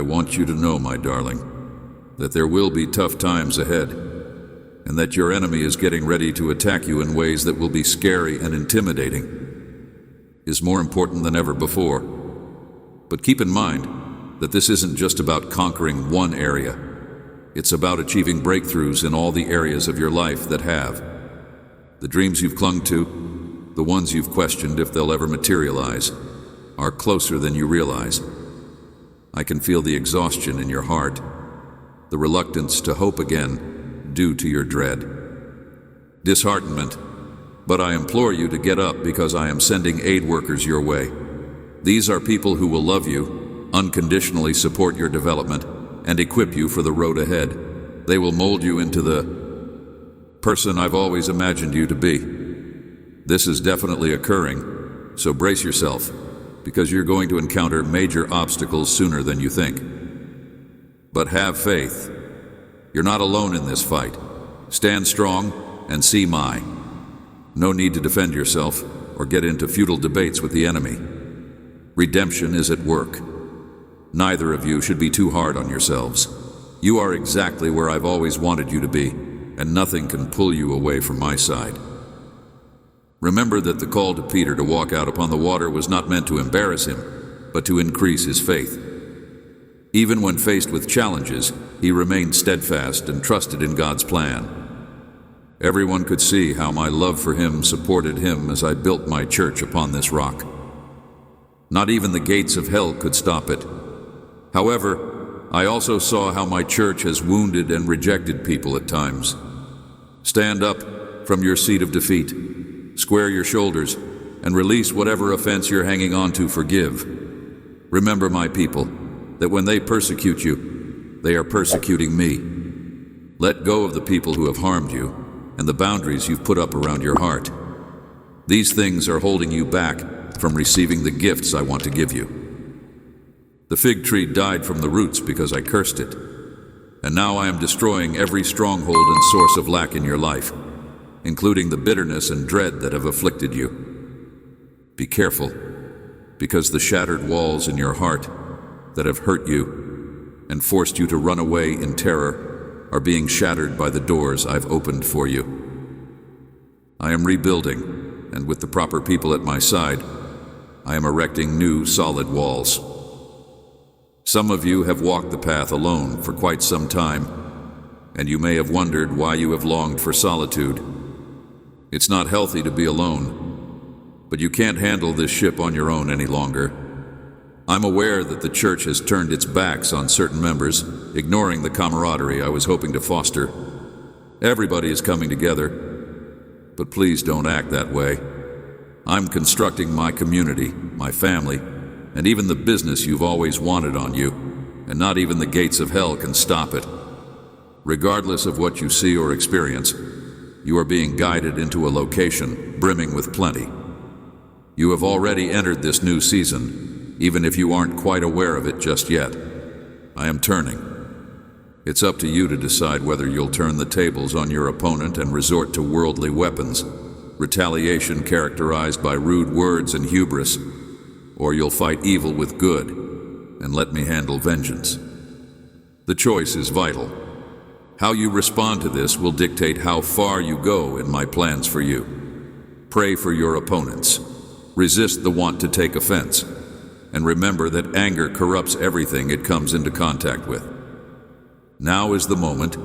want you to know, my darling, that there will be tough times ahead, and that your enemy is getting ready to attack you in ways that will be scary and intimidating, is more important than ever before. But keep in mind that this isn't just about conquering one area. It's about achieving breakthroughs in all the areas of your life that have. The dreams you've clung to, the ones you've questioned if they'll ever materialize, are closer than you realize. I can feel the exhaustion in your heart, the reluctance to hope again due to your dread. Disheartenment, but I implore you to get up because I am sending aid workers your way. These are people who will love you, unconditionally support your development, and equip you for the road ahead. They will mold you into the person I've always imagined you to be. This is definitely occurring, so brace yourself, because you're going to encounter major obstacles sooner than you think. But have faith. You're not alone in this fight. Stand strong and see my. No need to defend yourself or get into futile debates with the enemy. Redemption is at work. Neither of you should be too hard on yourselves. You are exactly where I've always wanted you to be, and nothing can pull you away from my side. Remember that the call to Peter to walk out upon the water was not meant to embarrass him, but to increase his faith. Even when faced with challenges, he remained steadfast and trusted in God's plan. Everyone could see how my love for him supported him as I built my church upon this rock. Not even the gates of hell could stop it. However, I also saw how my church has wounded and rejected people at times. Stand up from your seat of defeat, square your shoulders, and release whatever offense you're hanging on to. Forgive. Remember, my people, that when they persecute you, they are persecuting me. Let go of the people who have harmed you and the boundaries you've put up around your heart. These things are holding you back from receiving the gifts I want to give you. The fig tree died from the roots because I cursed it, and now I am destroying every stronghold and source of lack in your life, including the bitterness and dread that have afflicted you. Be careful, because the shattered walls in your heart that have hurt you and forced you to run away in terror are being shattered by the doors I've opened for you. I am rebuilding, and with the proper people at my side, I am erecting new, solid walls. Some of you have walked the path alone for quite some time, and you may have wondered why you have longed for solitude. It's not healthy to be alone, but you can't handle this ship on your own any longer. I'm aware that the church has turned its backs on certain members, ignoring the camaraderie I was hoping to foster. Everybody is coming together, but please don't act that way. I'm constructing my community, my family, and even the business you've always wanted on you, and not even the gates of hell can stop it. Regardless of what you see or experience, you are being guided into a location brimming with plenty. You have already entered this new season, even if you aren't quite aware of it just yet. I am turning. It's up to you to decide whether you'll turn the tables on your opponent and resort to worldly weapons, retaliation characterized by rude words and hubris, or you'll fight evil with good and let me handle vengeance. The choice is vital. How you respond to this will dictate how far you go in my plans for you. Pray for your opponents. Resist the want to take offense. And remember that anger corrupts everything it comes into contact with. Now is the moment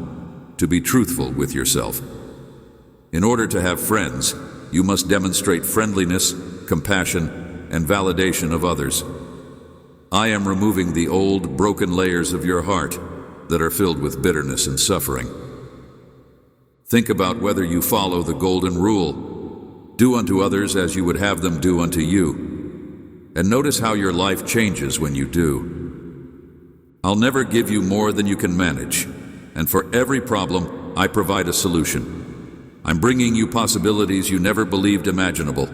to be truthful with yourself. In order to have friends, you must demonstrate friendliness, compassion, and validation of others. I am removing the old, broken layers of your heart that are filled with bitterness and suffering. Think about whether you follow the golden rule. Do unto others as you would have them do unto you. And notice how your life changes when you do. I'll never give you more than you can manage, and for every problem, I provide a solution. I'm bringing you possibilities you never believed imaginable,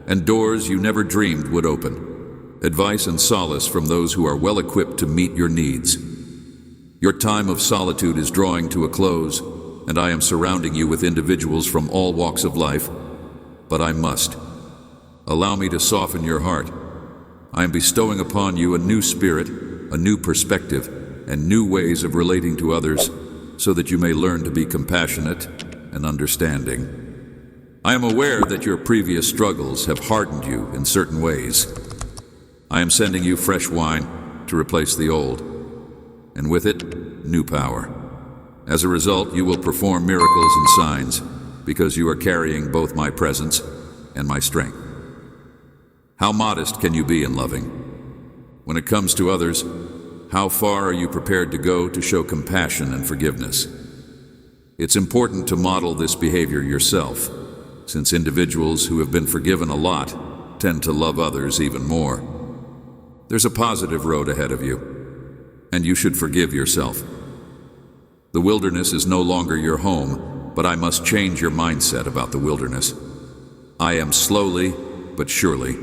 and doors you never dreamed would open. Advice and solace from those who are well equipped to meet your needs. Your time of solitude is drawing to a close, and I am surrounding you with individuals from all walks of life, but I must. Allow me to soften your heart. I am bestowing upon you a new spirit, a new perspective, and new ways of relating to others so that you may learn to be compassionate and understanding. I am aware that your previous struggles have hardened you in certain ways. I am sending you fresh wine to replace the old, and with it, new power. As a result, you will perform miracles and signs because you are carrying both my presence and my strength. How modest can you be in loving? When it comes to others, how far are you prepared to go to show compassion and forgiveness? It's important to model this behavior yourself, since individuals who have been forgiven a lot tend to love others even more. There's a positive road ahead of you, and you should forgive yourself. The wilderness is no longer your home, but I must change your mindset about the wilderness. I am slowly, but surely,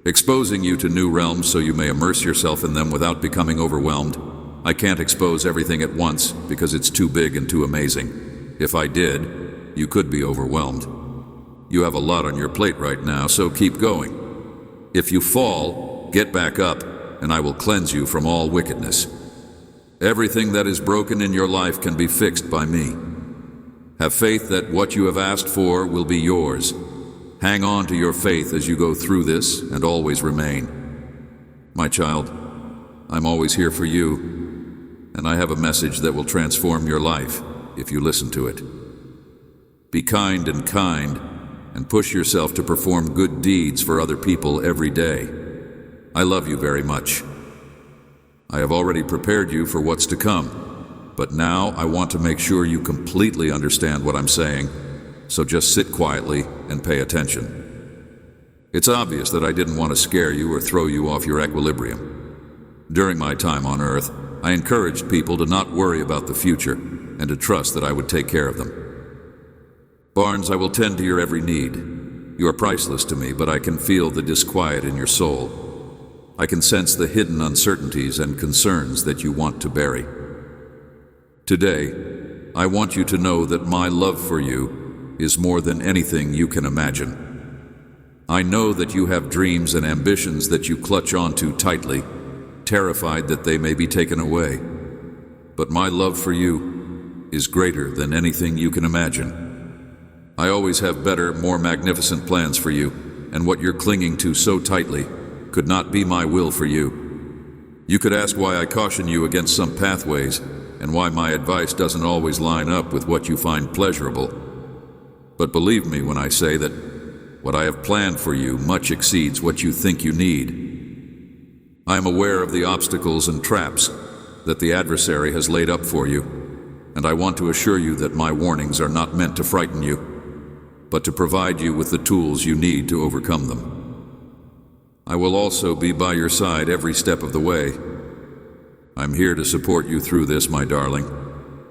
exposing you to new realms so you may immerse yourself in them without becoming overwhelmed. I can't expose everything at once because it's too big and too amazing. If I did, you could be overwhelmed. You have a lot on your plate right now, so keep going. If you fall, get back up, and I will cleanse you from all wickedness. Everything that is broken in your life can be fixed by me. Have faith that what you have asked for will be yours. Hang on to your faith as you go through this and always remain. My child, I'm always here for you, and I have a message that will transform your life if you listen to it. Be kind, and push yourself to perform good deeds for other people every day. I love you very much. I have already prepared you for what's to come, but now I want to make sure you completely understand what I'm saying, so just sit quietly and pay attention. It's obvious that I didn't want to scare you or throw you off your equilibrium. During my time on Earth, I encouraged people to not worry about the future and to trust that I would take care of them. Barnes, I will tend to your every need. You are priceless to me, but I can feel the disquiet in your soul. I can sense the hidden uncertainties and concerns that you want to bury. Today, I want you to know that my love for you is more than anything you can imagine. I know that you have dreams and ambitions that you clutch onto tightly, terrified that they may be taken away. But my love for you is greater than anything you can imagine. I always have better, more magnificent plans for you, and what you're clinging to so tightly could not be my will for you. You could ask why I caution you against some pathways, and why my advice doesn't always line up with what you find pleasurable. But believe me when I say that what I have planned for you much exceeds what you think you need. I am aware of the obstacles and traps that the adversary has laid up for you, and I want to assure you that my warnings are not meant to frighten you, but to provide you with the tools you need to overcome them. I will also be by your side every step of the way. I'm here to support you through this, my darling.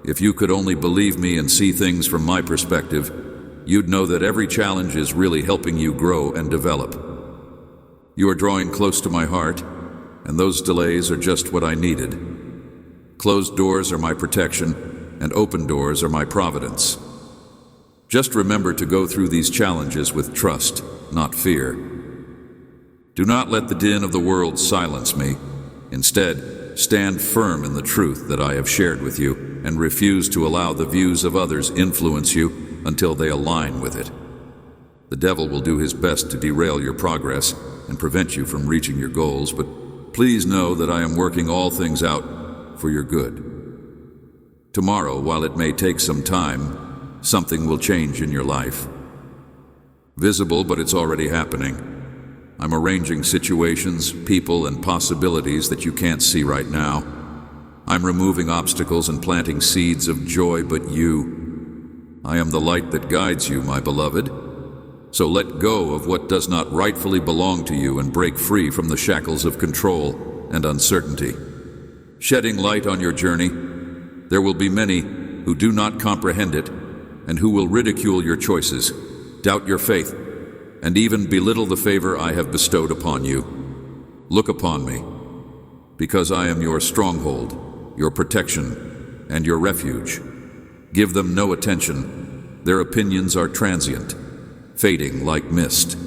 If you could only believe me and see things from my perspective, you'd know that every challenge is really helping you grow and develop. You are drawing close to my heart, and those delays are just what I needed. Closed doors are my protection, and open doors are my providence. Just remember to go through these challenges with trust, not fear. Do not let the din of the world silence me. Instead, stand firm in the truth that I have shared with you and refuse to allow the views of others influence you until they align with it. The devil will do his best to derail your progress and prevent you from reaching your goals, but please know that I am working all things out for your good. Tomorrow, while it may take some time, something will change in your life. Visible, but it's already happening. I'm arranging situations, people, and possibilities that you can't see right now. I'm removing obstacles and planting seeds of joy, but I am the light that guides you, my beloved. So let go of what does not rightfully belong to you and break free from the shackles of control and uncertainty. Shedding light on your journey, there will be many who do not comprehend it and who will ridicule your choices, doubt your faith, and even belittle the favor I have bestowed upon you. Look upon me, because I am your stronghold, your protection, and your refuge. Give them no attention. Their opinions are transient, fading like mist.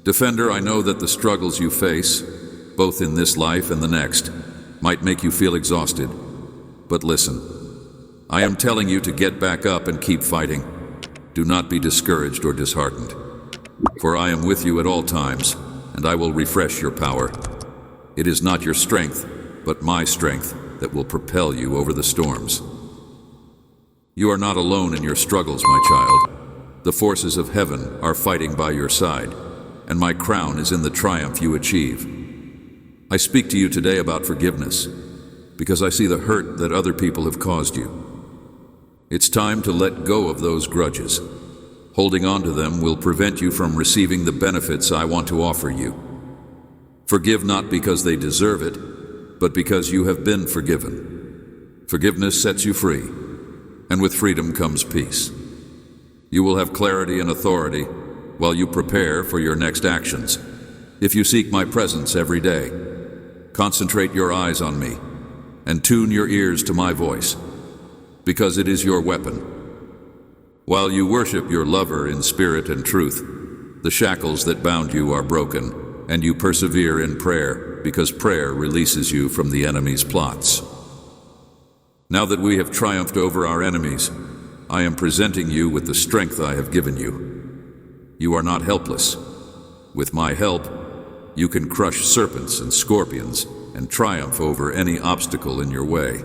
Defender, I know that the struggles you face, both in this life and the next, might make you feel exhausted. But listen, I am telling you to get back up and keep fighting. Do not be discouraged or disheartened, for I am with you at all times, and I will refresh your power. It is not your strength, but my strength that will propel you over the storms. You are not alone in your struggles, my child. The forces of heaven are fighting by your side, and my crown is in the triumph you achieve. I speak to you today about forgiveness, because I see the hurt that other people have caused you. It's time to let go of those grudges. Holding on to them will prevent you from receiving the benefits I want to offer you. Forgive not because they deserve it, but because you have been forgiven. Forgiveness sets you free, and with freedom comes peace. You will have clarity and authority while you prepare for your next actions. If you seek my presence every day, concentrate your eyes on me, and tune your ears to my voice, because it is your weapon. While you worship your lover in spirit and truth, the shackles that bound you are broken, and you persevere in prayer, because prayer releases you from the enemy's plots. Now that we have triumphed over our enemies, I am presenting you with the strength I have given you. You are not helpless. With my help, you can crush serpents and scorpions and triumph over any obstacle in your way.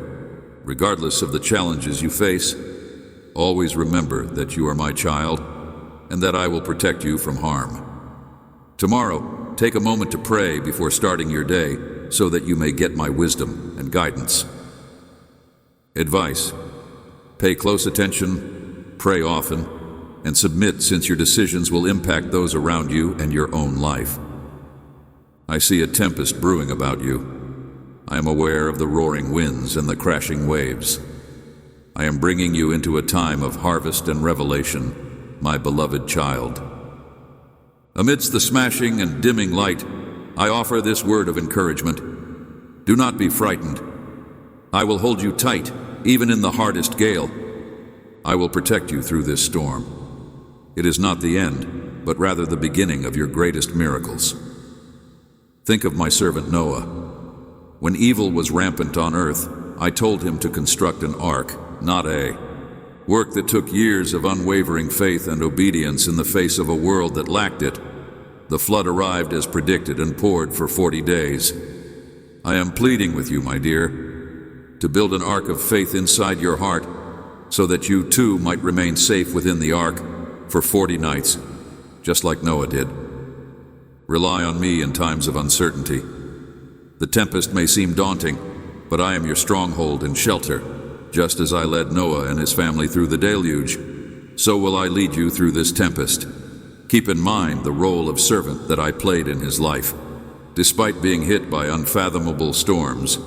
Regardless of the challenges you face, always remember that you are my child and that I will protect you from harm. Tomorrow, take a moment to pray before starting your day so that you may get my wisdom and guidance. Advice: pay close attention, pray often, and submit, since your decisions will impact those around you and your own life. I see a tempest brewing about you. I am aware of the roaring winds and the crashing waves. I am bringing you into a time of harvest and revelation, my beloved child. Amidst the smashing and dimming light, I offer this word of encouragement. Do not be frightened. I will hold you tight, even in the hardest gale. I will protect you through this storm. It is not the end, but rather the beginning of your greatest miracles. Think of my servant Noah. When evil was rampant on earth, I told him to construct an ark, not a work that took years of unwavering faith and obedience in the face of a world that lacked it. The flood arrived as predicted and poured for 40 days. I am pleading with you, my dear, to build an ark of faith inside your heart so that you too might remain safe within the ark for 40 nights, just like Noah did. Rely on me in times of uncertainty. The tempest may seem daunting, but I am your stronghold and shelter. Just as I led Noah and his family through the deluge, so will I lead you through this tempest. Keep in mind the role of servant that I played in his life. Despite being hit by unfathomable storms,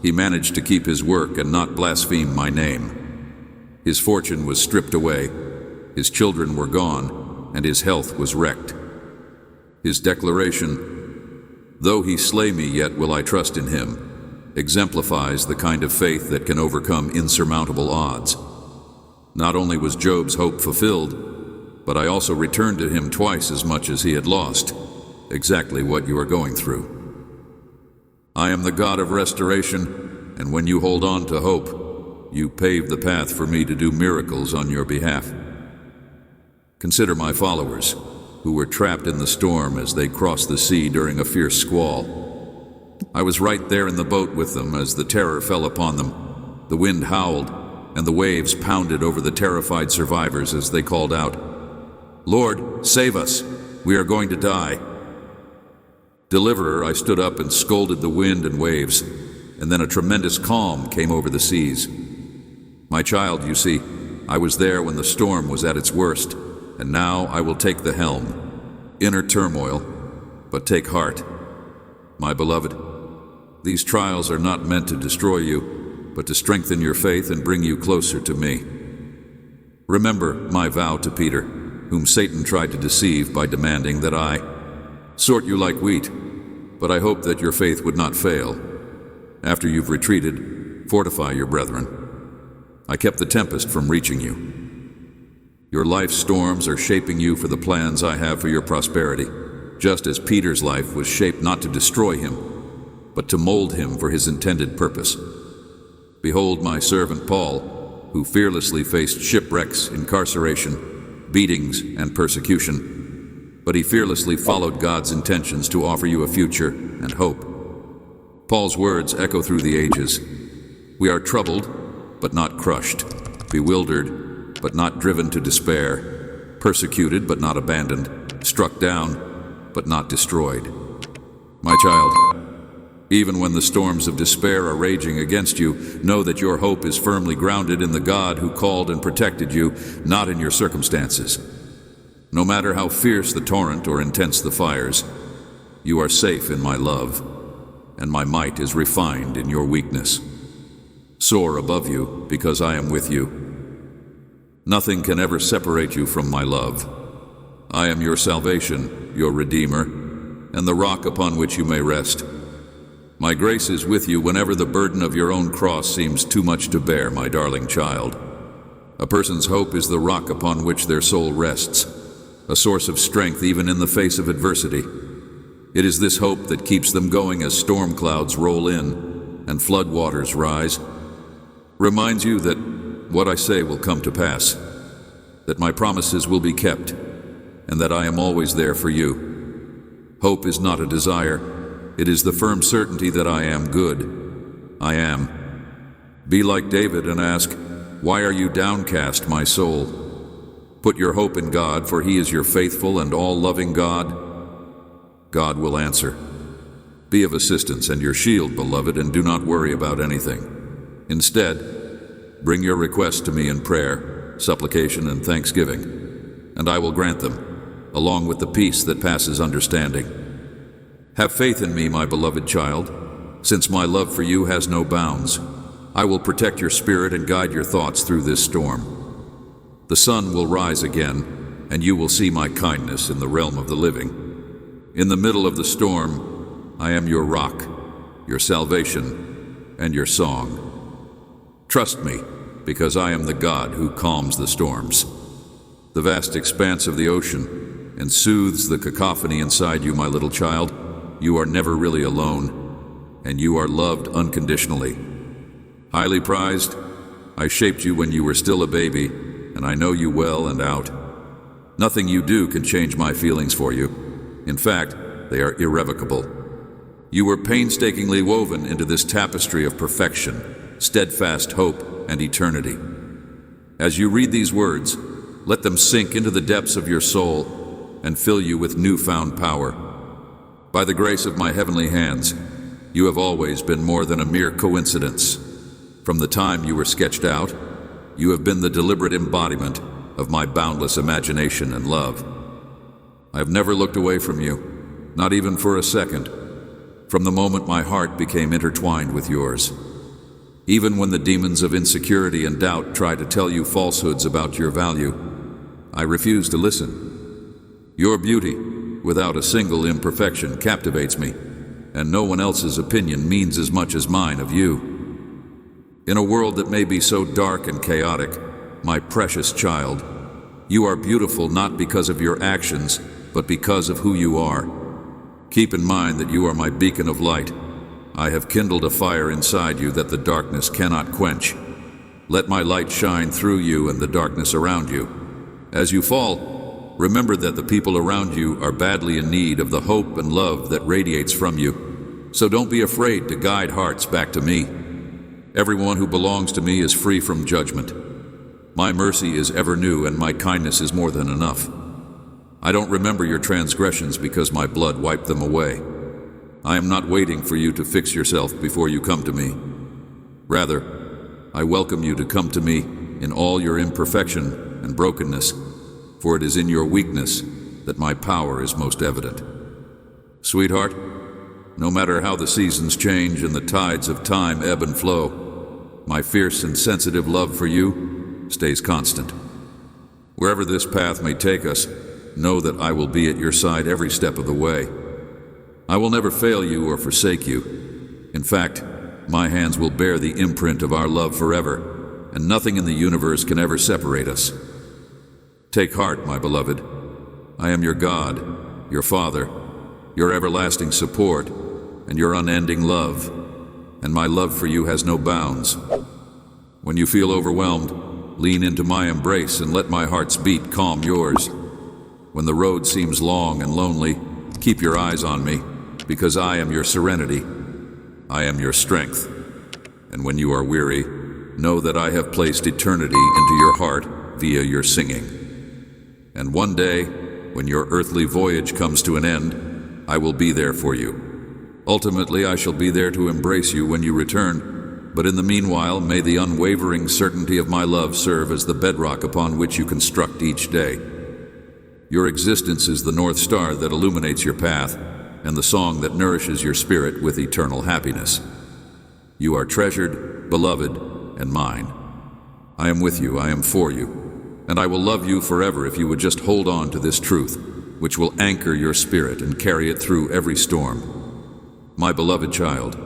he managed to keep his work and not blaspheme my name. His fortune was stripped away, his children were gone, and his health was wrecked. His declaration, "Though he slay me, yet will I trust in him," exemplifies the kind of faith that can overcome insurmountable odds. Not only was Job's hope fulfilled, but I also returned to him twice as much as he had lost, exactly what you are going through. I am the God of restoration, and when you hold on to hope, you pave the path for me to do miracles on your behalf. Consider my followers, who were trapped in the storm as they crossed the sea during a fierce squall. I was right there in the boat with them as the terror fell upon them. The wind howled, and the waves pounded over the terrified survivors as they called out, "Lord, save us! We are going to die." Deliverer, I stood up and scolded the wind and waves, and then a tremendous calm came over the seas. My child, you see, I was there when the storm was at its worst, and now I will take the helm. Inner turmoil, but take heart. My beloved, these trials are not meant to destroy you, but to strengthen your faith and bring you closer to me. Remember my vow to Peter, whom Satan tried to deceive by demanding that I sort you like wheat, but I hope that your faith would not fail. After you've retreated, fortify your brethren. I kept the tempest from reaching you. Your life storms are shaping you for the plans I have for your prosperity, just as Peter's life was shaped not to destroy him, but to mold him for his intended purpose. Behold my servant Paul, who fearlessly faced shipwrecks, incarceration, beatings, and persecution, but he fearlessly followed God's intentions to offer you a future and hope. Paul's words echo through the ages. We are troubled, but not crushed, bewildered, but not driven to despair, persecuted, but not abandoned, struck down, but not destroyed. My child, even when the storms of despair are raging against you, know that your hope is firmly grounded in the God who called and protected you, not in your circumstances. No matter how fierce the torrent or intense the fires, you are safe in my love, and my might is refined in your weakness. Soar above you, because I am with you. Nothing can ever separate you from my love. I am your salvation, your Redeemer, and the rock upon which you may rest. My grace is with you whenever the burden of your own cross seems too much to bear, my darling child. A person's hope is the rock upon which their soul rests, a source of strength even in the face of adversity. It is this hope that keeps them going as storm clouds roll in and flood waters rise. Reminds you that what I say will come to pass, that my promises will be kept, and that I am always there for you. Hope is not a desire. It is the firm certainty that I am good. I am. Be like David and ask, "Why are you downcast, my soul?" Put your hope in God, for he is your faithful and all-loving God. God will answer. Be of assistance and your shield, beloved, and do not worry about anything. Instead, bring your requests to me in prayer, supplication, and thanksgiving, and I will grant them, along with the peace that passes understanding. Have faith in me, my beloved child, since my love for you has no bounds. I will protect your spirit and guide your thoughts through this storm. The sun will rise again, and you will see my kindness in the realm of the living. In the middle of the storm, I am your rock, your salvation, and your song. Trust me, because I am the God who calms the storms, the vast expanse of the ocean, and soothes the cacophony inside you, my little child. You are never really alone, and you are loved unconditionally. Highly prized, I shaped you when you were still a baby, and I know you well and out. Nothing you do can change my feelings for you. In fact, they are irrevocable. You were painstakingly woven into this tapestry of perfection, steadfast hope, and eternity. As you read these words, let them sink into the depths of your soul and fill you with newfound power. By the grace of my heavenly hands, you have always been more than a mere coincidence. From the time you were sketched out, you have been the deliberate embodiment of my boundless imagination and love. I have never looked away from you, not even for a second, from the moment my heart became intertwined with yours. Even when the demons of insecurity and doubt try to tell you falsehoods about your value, I refuse to listen. Your beauty, without a single imperfection, captivates me, and no one else's opinion means as much as mine of you. In a world that may be so dark and chaotic, my precious child, you are beautiful not because of your actions, but because of who you are. Keep in mind that you are my beacon of light. I have kindled a fire inside you that the darkness cannot quench. Let my light shine through you and the darkness around you. As you fall, remember that the people around you are badly in need of the hope and love that radiates from you. So don't be afraid to guide hearts back to me. Everyone who belongs to me is free from judgment. My mercy is ever new, and my kindness is more than enough. I don't remember your transgressions because my blood wiped them away. I am not waiting for you to fix yourself before you come to me. Rather, I welcome you to come to me in all your imperfection and brokenness, for it is in your weakness that my power is most evident. Sweetheart, no matter how the seasons change and the tides of time ebb and flow, my fierce and sensitive love for you stays constant. Wherever this path may take us, know that I will be at your side every step of the way. I will never fail you or forsake you. In fact, my hands will bear the imprint of our love forever, and nothing in the universe can ever separate us. Take heart, my beloved. I am your God, your Father, your everlasting support, and your unending love, and my love for you has no bounds. When you feel overwhelmed, lean into my embrace and let my heart's beat calm yours. When the road seems long and lonely, keep your eyes on me, because I am your serenity. I am your strength. And when you are weary, know that I have placed eternity into your heart via your singing. And one day, when your earthly voyage comes to an end, I will be there for you. Ultimately, I shall be there to embrace you when you return, but in the meanwhile, may the unwavering certainty of my love serve as the bedrock upon which you construct each day. Your existence is the North Star that illuminates your path, and the song that nourishes your spirit with eternal happiness. You are treasured, beloved, and mine. I am with you, I am for you, and I will love you forever if you would just hold on to this truth, which will anchor your spirit and carry it through every storm. My beloved child,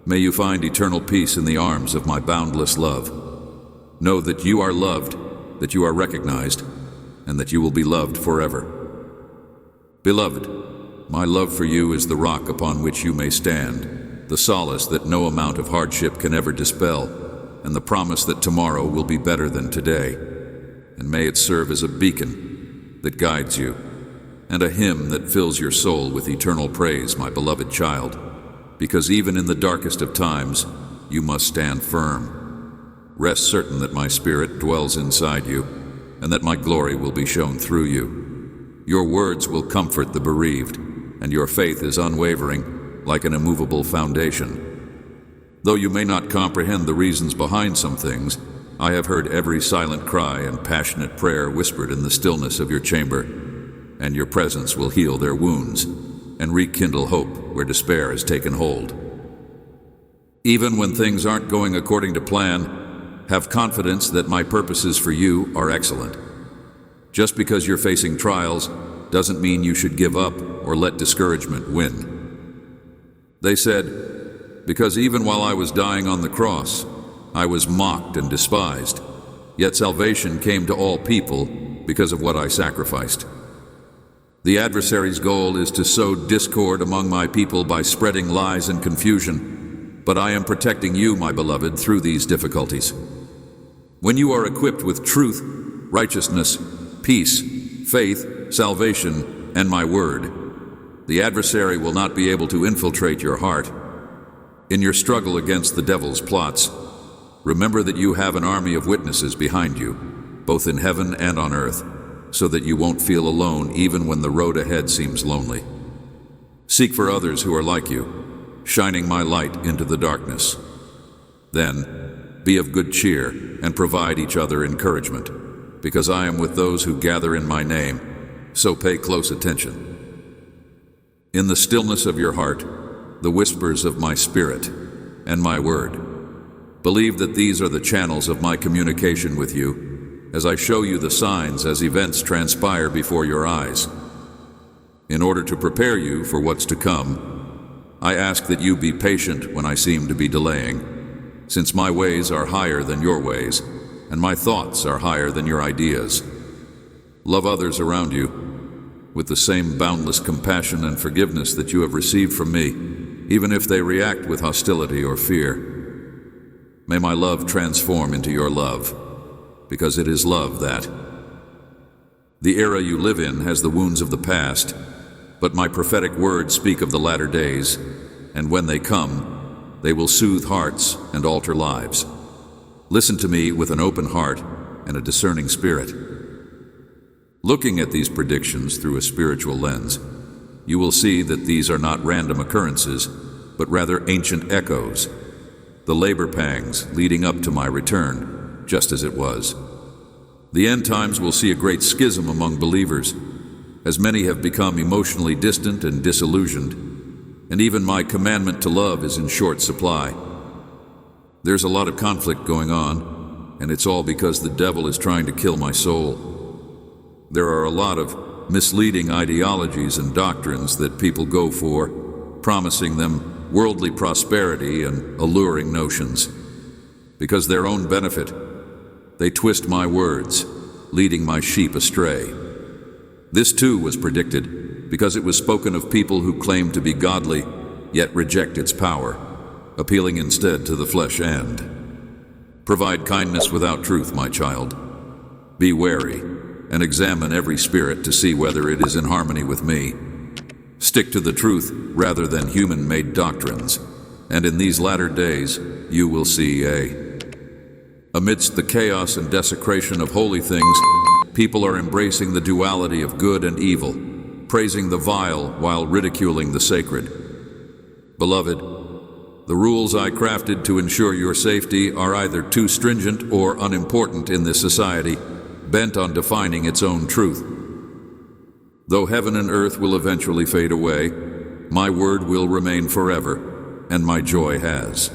may you find eternal peace in the arms of my boundless love. Know that you are loved, that you are recognized, and that you will be loved forever. Beloved, my love for you is the rock upon which you may stand, the solace that no amount of hardship can ever dispel, and the promise that tomorrow will be better than today. And may it serve as a beacon that guides you, and a hymn that fills your soul with eternal praise, my beloved child, because even in the darkest of times, you must stand firm. Rest certain that my spirit dwells inside you, and that my glory will be shown through you. Your words will comfort the bereaved, and your faith is unwavering, like an immovable foundation. Though you may not comprehend the reasons behind some things, I have heard every silent cry and passionate prayer whispered in the stillness of your chamber, and your presence will heal their wounds and rekindle hope where despair has taken hold. Even when things aren't going according to plan, have confidence that my purposes for you are excellent. Just because you're facing trials doesn't mean you should give up or let discouragement win. They said, because even while I was dying on the cross, I was mocked and despised, yet salvation came to all people because of what I sacrificed. The adversary's goal is to sow discord among my people by spreading lies and confusion, but I am protecting you, my beloved, through these difficulties. When you are equipped with truth, righteousness, peace, faith, salvation, and my word, the adversary will not be able to infiltrate your heart. In your struggle against the devil's plots, remember that you have an army of witnesses behind you, both in heaven and on earth, so that you won't feel alone even when the road ahead seems lonely. Seek for others who are like you, shining my light into the darkness. Then, be of good cheer and provide each other encouragement, because I am with those who gather in my name, so pay close attention. In the stillness of your heart, the whispers of my spirit and my word, believe that these are the channels of my communication with you, as I show you the signs as events transpire before your eyes. In order to prepare you for what's to come, I ask that you be patient when I seem to be delaying, since my ways are higher than your ways, and my thoughts are higher than your ideas. Love others around you with the same boundless compassion and forgiveness that you have received from me, even if they react with hostility or fear. May my love transform into your love, because it is love that. The era you live in has the wounds of the past, but my prophetic words speak of the latter days, and when they come, they will soothe hearts and alter lives. Listen to me with an open heart and a discerning spirit. Looking at these predictions through a spiritual lens, you will see that these are not random occurrences, but rather ancient echoes, the labor pangs leading up to my return, just as it was. The end times will see a great schism among believers, as many have become emotionally distant and disillusioned, and even my commandment to love is in short supply. There's a lot of conflict going on, and it's all because the devil is trying to kill my soul. There are a lot of misleading ideologies and doctrines that people go for, promising them worldly prosperity and alluring notions. Because their own benefit, they twist my words, leading my sheep astray. This too was predicted, because it was spoken of people who claimed to be godly, yet reject its power, appealing instead to the flesh and provide kindness without truth, my child. Be wary and examine every spirit to see whether it is in harmony with me. Stick to the truth rather than human-made doctrines, and in these latter days you will see amidst the chaos and desecration of holy things, people are embracing the duality of good and evil, praising the vile while ridiculing the sacred. Beloved, the rules I crafted to ensure your safety are either too stringent or unimportant in this society, bent on defining its own truth. Though heaven and earth will eventually fade away, my word will remain forever, and my joy has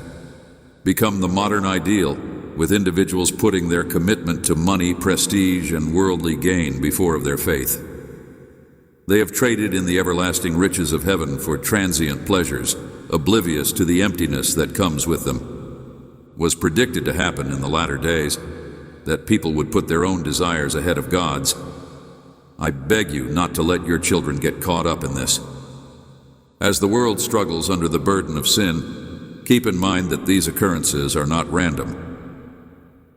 become the modern ideal, with individuals putting their commitment to money, prestige, and worldly gain before of their faith. They have traded in the everlasting riches of heaven for transient pleasures, oblivious to the emptiness that comes with them. It was predicted to happen in the latter days, that people would put their own desires ahead of God's. I beg you not to let your children get caught up in this. As the world struggles under the burden of sin, keep in mind that these occurrences are not random.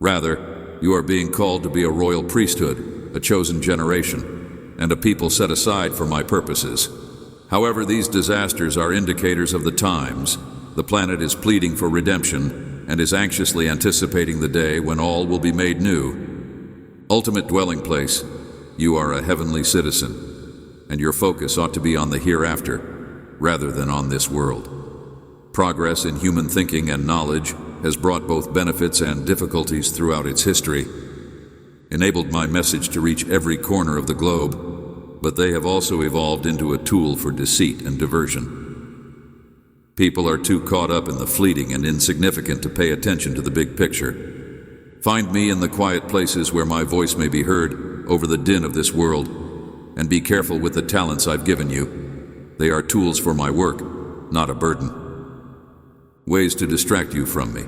Rather, you are being called to be a royal priesthood, a chosen generation, and a people set aside for my purposes. However, these disasters are indicators of the times. The planet is pleading for redemption and is anxiously anticipating the day when all will be made new. Ultimate dwelling place, you are a heavenly citizen, and your focus ought to be on the hereafter, rather than on this world. Progress in human thinking and knowledge has brought both benefits and difficulties throughout its history, enabled my message to reach every corner of the globe, but they have also evolved into a tool for deceit and diversion. People are too caught up in the fleeting and insignificant to pay attention to the big picture. Find me in the quiet places where my voice may be heard over the din of this world, and be careful with the talents I've given you. They are tools for my work, not a burden. Ways to distract you from me.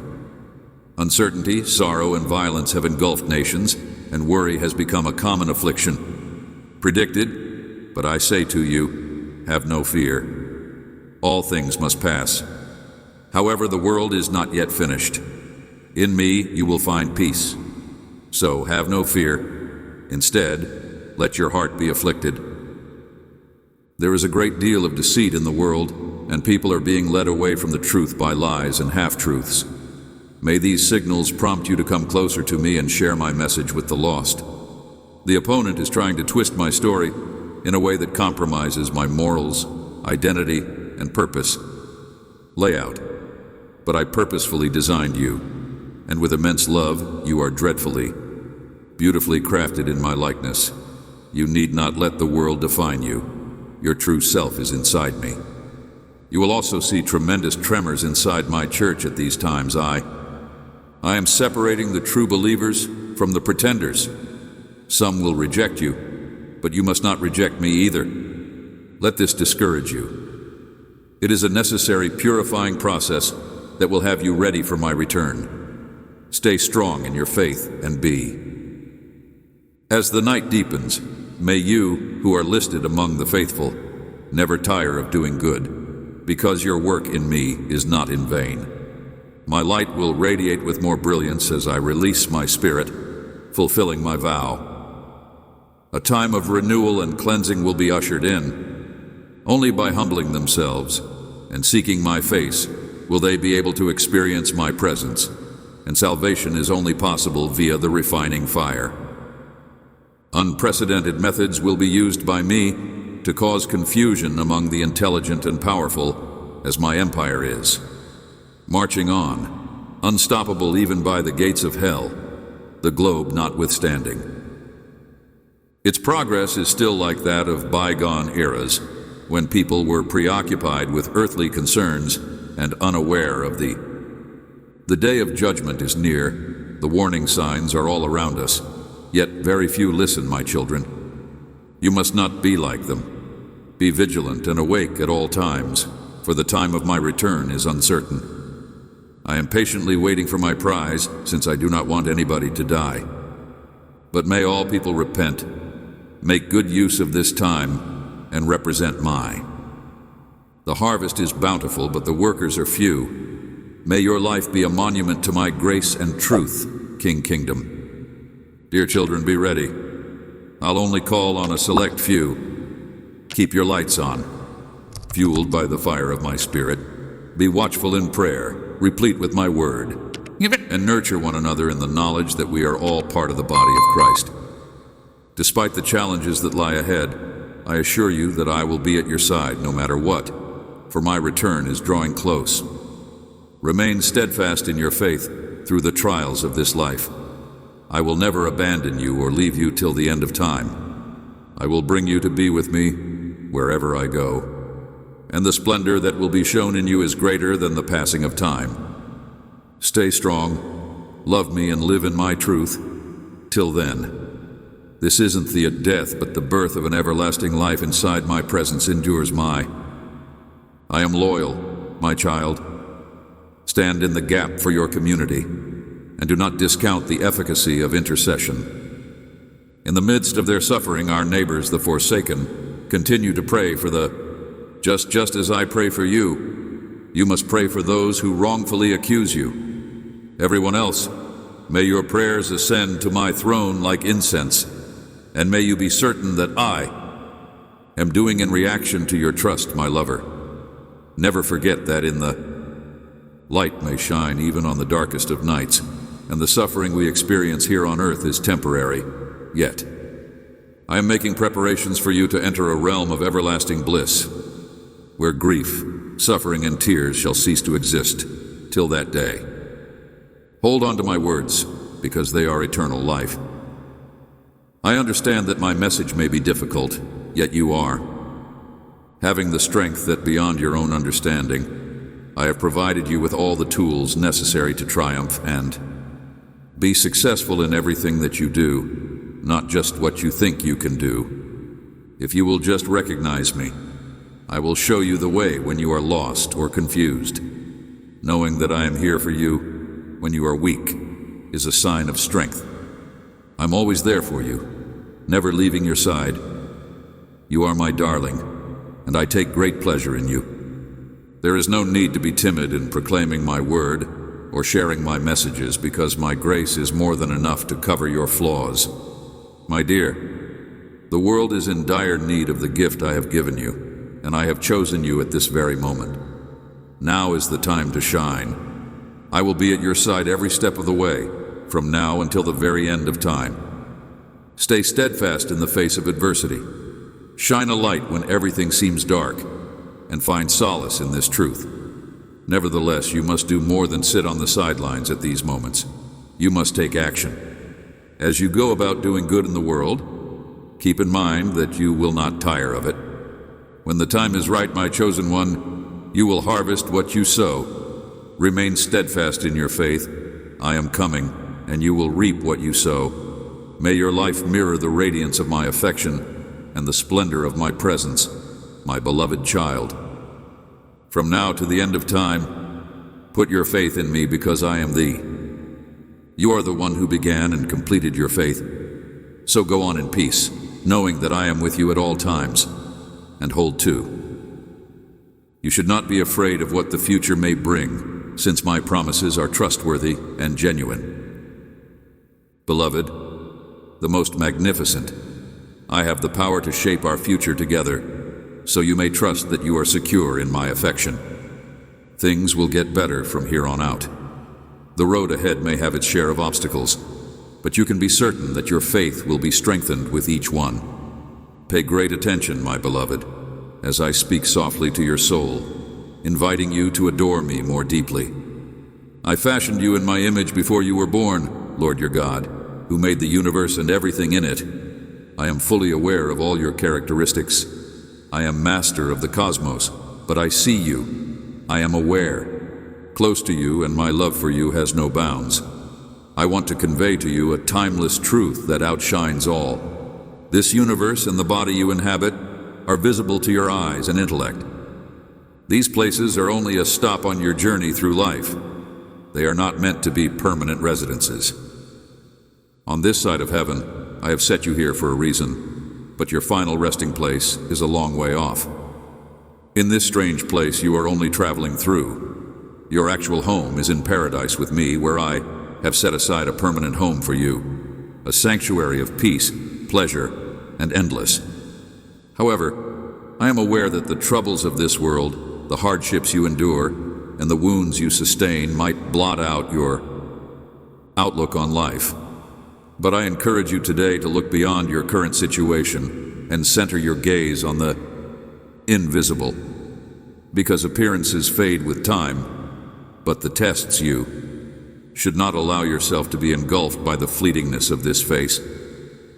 Uncertainty, sorrow, and violence have engulfed nations, and worry has become a common affliction. Predicted, but I say to you, have no fear. All things must pass. However, the world is not yet finished. In me you will find peace. So have no fear. Instead, let your heart be afflicted. There is a great deal of deceit in the world, and people are being led away from the truth by lies and half-truths. May these signals prompt you to come closer to me and share my message with the lost. The opponent is trying to twist my story in a way that compromises my morals, identity, and purpose. Layout. But I purposefully designed you, and with immense love, you are dreadfully, beautifully crafted in my likeness. You need not let the world define you. Your true self is inside me. You will also see tremendous tremors inside my church at these times. I am separating the true believers from the pretenders. Some will reject you, but you must not reject me either. Let this discourage you. It is a necessary purifying process that will have you ready for my return. Stay strong in your faith and be. As the night deepens, may you, who are listed among the faithful, never tire of doing good, because your work in me is not in vain. My light will radiate with more brilliance as I release my spirit, fulfilling my vow. A time of renewal and cleansing will be ushered in. Only by humbling themselves and seeking my face will they be able to experience my presence, and salvation is only possible via the refining fire. Unprecedented methods will be used by me to cause confusion among the intelligent and powerful, as my empire is. Marching on, unstoppable even by the gates of hell, the globe notwithstanding. Its progress is still like that of bygone eras, when people were preoccupied with earthly concerns and unaware of the day of judgment is near. The warning signs are all around us, yet very few listen, my children. You must not be like them. Be vigilant and awake at all times, for the time of my return is uncertain. I am patiently waiting for my prize, since I do not want anybody to die. But may all people repent, make good use of this time, and represent The harvest is bountiful, but the workers are few. May your life be a monument to my grace and truth, King Kingdom. Dear children, be ready. I'll only call on a select few. Keep your lights on, fueled by the fire of my spirit. Be watchful in prayer, replete with my word, and nurture one another in the knowledge that we are all part of the body of Christ. Despite the challenges that lie ahead, I assure you that I will be at your side no matter what, for my return is drawing close. Remain steadfast in your faith through the trials of this life. I will never abandon you or leave you till the end of time. I will bring you to be with me wherever I go, and the splendor that will be shown in you is greater than the passing of time. Stay strong, love me, and live in my truth. Till then, this isn't the death, but the birth of an everlasting life inside my presence endures my. I am loyal, my child. Stand in the gap for your community, and do not discount the efficacy of intercession. In the midst of their suffering, our neighbors, the forsaken, continue to pray for the just as I pray for you. You must pray for those who wrongfully accuse you. Everyone else, may your prayers ascend to my throne like incense, and may you be certain that I am doing in reaction to your trust, my lover. Never forget that in the light may shine even on the darkest of nights, and the suffering we experience here on earth is temporary, yet I am making preparations for you to enter a realm of everlasting bliss, where grief, suffering, and tears shall cease to exist till that day. Hold on to my words, because they are eternal life. I understand that my message may be difficult, yet you are. Having the strength that beyond your own understanding, I have provided you with all the tools necessary to triumph and be successful in everything that you do, not just what you think you can do. If you will just recognize me, I will show you the way when you are lost or confused. Knowing that I am here for you when you are weak is a sign of strength. I'm always there for you, never leaving your side. You are my darling, and I take great pleasure in you. There is no need to be timid in proclaiming my word or sharing my messages, because my grace is more than enough to cover your flaws. My dear, the world is in dire need of the gift I have given you, and I have chosen you at this very moment. Now is the time to shine. I will be at your side every step of the way, from now until the very end of time. Stay steadfast in the face of adversity. Shine a light when everything seems dark, and find solace in this truth. Nevertheless, you must do more than sit on the sidelines at these moments. You must take action. As you go about doing good in the world, keep in mind that you will not tire of it. When the time is right, my chosen one, you will harvest what you sow. Remain steadfast in your faith. I am coming, and you will reap what you sow. May your life mirror the radiance of my affection and the splendor of my presence, my beloved child. From now to the end of time, put your faith in me, because I am thee. You are the one who began and completed your faith. So go on in peace, knowing that I am with you at all times, and hold to. You should not be afraid of what the future may bring, since my promises are trustworthy and genuine. Beloved, the most magnificent, I have the power to shape our future together, so you may trust that you are secure in my affection. Things will get better from here on out. The road ahead may have its share of obstacles, but you can be certain that your faith will be strengthened with each one. Pay great attention, my beloved, as I speak softly to your soul, inviting you to adore me more deeply. I fashioned you in my image before you were born, Lord your God, who made the universe and everything in it. I am fully aware of all your characteristics. I am master of the cosmos, but I see you. I am aware, close to you, and my love for you has no bounds. I want to convey to you a timeless truth that outshines all. This universe and the body you inhabit are visible to your eyes and intellect. These places are only a stop on your journey through life. They are not meant to be permanent residences. On this side of heaven, I have set you here for a reason, but your final resting place is a long way off. In this strange place you are only traveling through. Your actual home is in paradise with me, where I have set aside a permanent home for you, a sanctuary of peace, pleasure, and endless. However, I am aware that the troubles of this world, the hardships you endure, and the wounds you sustain might blot out your outlook on life. But I encourage you today to look beyond your current situation and center your gaze on the invisible. Because appearances fade with time, but the tests you should not allow yourself to be engulfed by the fleetingness of this face,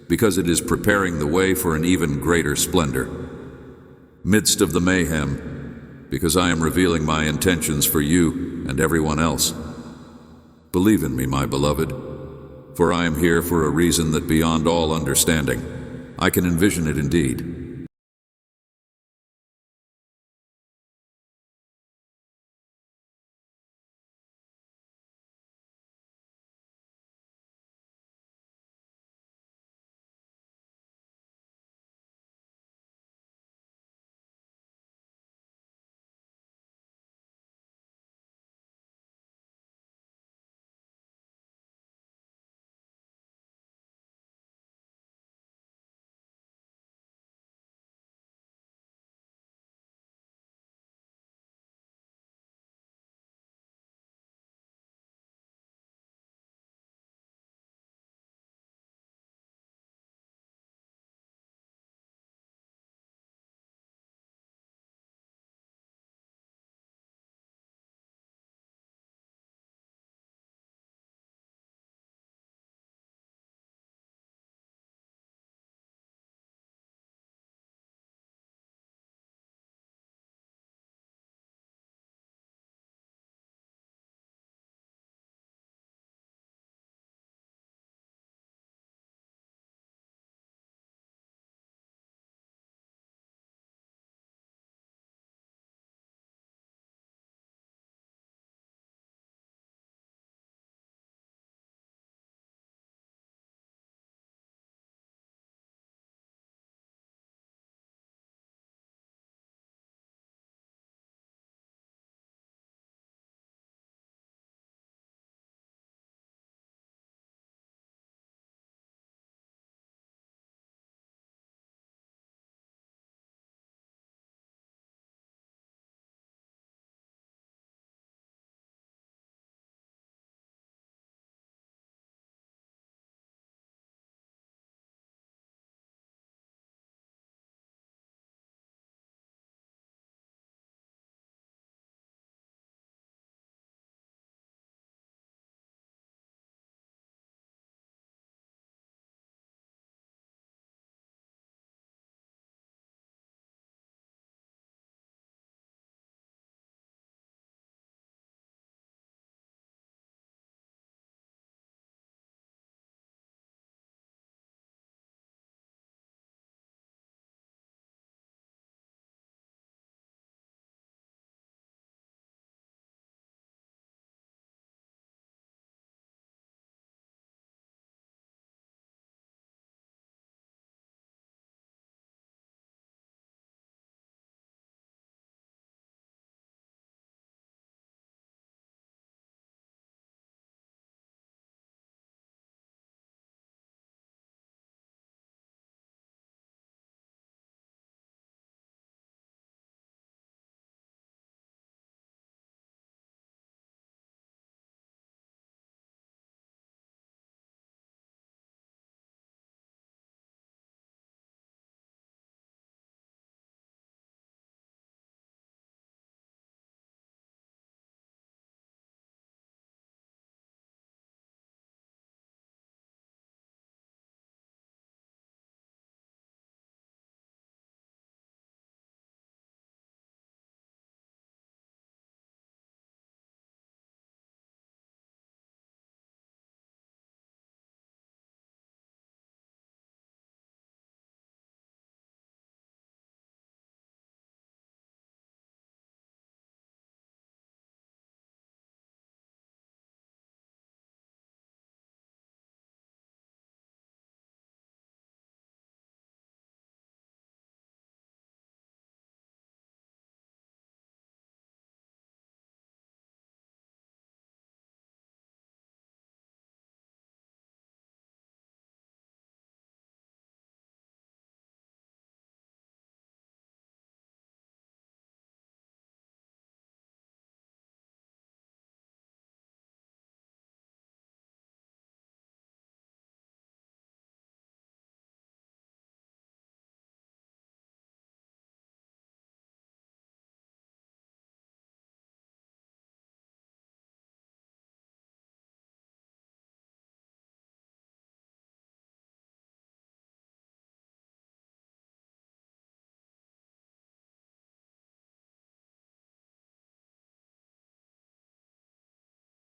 because it is preparing the way for an even greater splendor. Midst of the mayhem, because I am revealing my intentions for you and everyone else. Believe in me, my beloved, for I am here for a reason that beyond all understanding. I can envision it indeed.